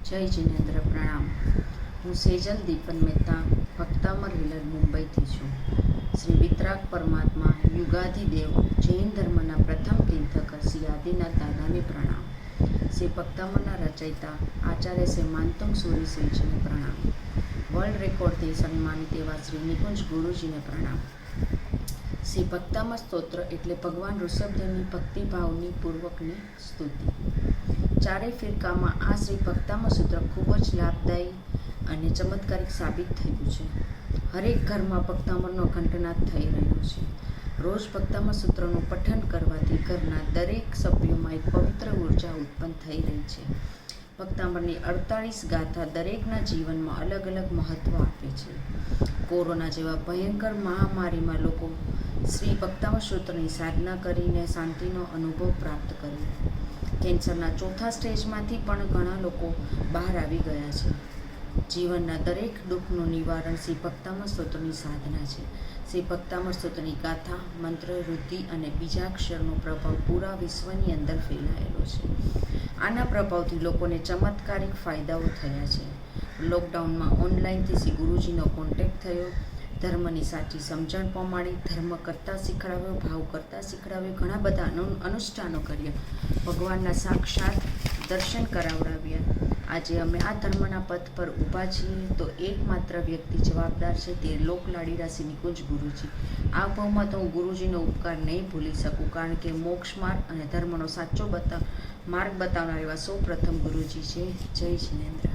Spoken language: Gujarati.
જય જિનેન્દ્ર, પ્રણામ. હું સેજલ દીપન મહેતા ભક્તામર હિલર મુંબઈથી છું. શ્રી વિતરાગ પરમાત્મા યુગાધિદેવ જૈન ધર્મના પ્રથમ તીર્થકર શ્રી આદિનાથ દાદાને પ્રણામ. શ્રી ભક્તામરના રચયિતા આચાર્ય શ્રી માનતુંગ સુરી શ્રીજીને પ્રણામ. વર્લ્ડ રેકોર્ડથી સન્માનિત એવા શ્રી નિકુંજ ગુરુજીને પ્રણામ. શ્રી ભક્તામર સ્તોત્ર એટલે ભગવાન ઋષભદેવની ભક્તિભાવની પૂર્વકની સ્તુતિ. ચારેય ફિરકામાં આ શ્રી ભક્તામર સૂત્ર ખૂબ જ લાભદાયી અને ચમત્કારિક સાબિત થયું છે. હરેક ઘરમાં ભક્તામરનો ઘંટનાદ થઈ રહ્યો છે. રોજ ભક્તામર સૂત્રનું પઠન કરવાથી ઘરના દરેક સભ્યોમાં એક પવિત્ર ઉર્જા ઉત્પન્ન થઈ રહી છે. ભક્તામરની 48 ગાથા દરેકના જીવનમાં અલગ અલગ મહત્વ આપે છે. કોરોના જેવા ભયંકર મહામારીમાં લોકો શ્રી ભક્તામર સૂત્રની સાધના કરીને શાંતિનો અનુભવ પ્રાપ્ત કર્યો. કેન્સરના ચોથા સ્ટેજમાંથી પણ ઘણા લોકો બહાર આવી ગયા છે. જીવનના દરેક દુઃખનું નિવારણ શ્રી ભક્તામર સ્તોત્રની સાધના છે. શ્રી ભક્તામર સ્તોત્રની ગાથા, મંત્ર, રુદ્ધિ અને બીજાક્ષરનો પ્રભાવ પૂરા વિશ્વની અંદર ફેલાયેલો છે. આના પ્રભાવથી લોકોને ચમત્કારિક ફાયદાઓ થયા છે. લોકડાઉનમાં ઓનલાઈનથી શ્રી ગુરુજીનો કોન્ટેક્ટ થયો. ધર્મની સાચી સમજણ પમાડી, ધર્મ કરતાં શીખડાવ્યો, ભાવ કરતાં શીખડાવ્યો, ઘણા બધા અનુષ્ઠાનો કર્યા, ભગવાનના સાક્ષાત દર્શન કરાવડાવ્યા. આજે અમે આ ધર્મના પથ પર ઊભા છીએ તો એકમાત્ર વ્યક્તિ જવાબદાર છે, તે લોકલાડીલા શ્રી નિકુંજ ગુરુજી. આ ભાવમાં તો હું ગુરુજીનો ઉપકાર નહીં ભૂલી શકું, કારણ કે મોક્ષ માર્ગ અને ધર્મનો સાચો માર્ગ બતાવનાર એવા સૌ પ્રથમ ગુરુજી છે. જય જિનેન્દ્ર.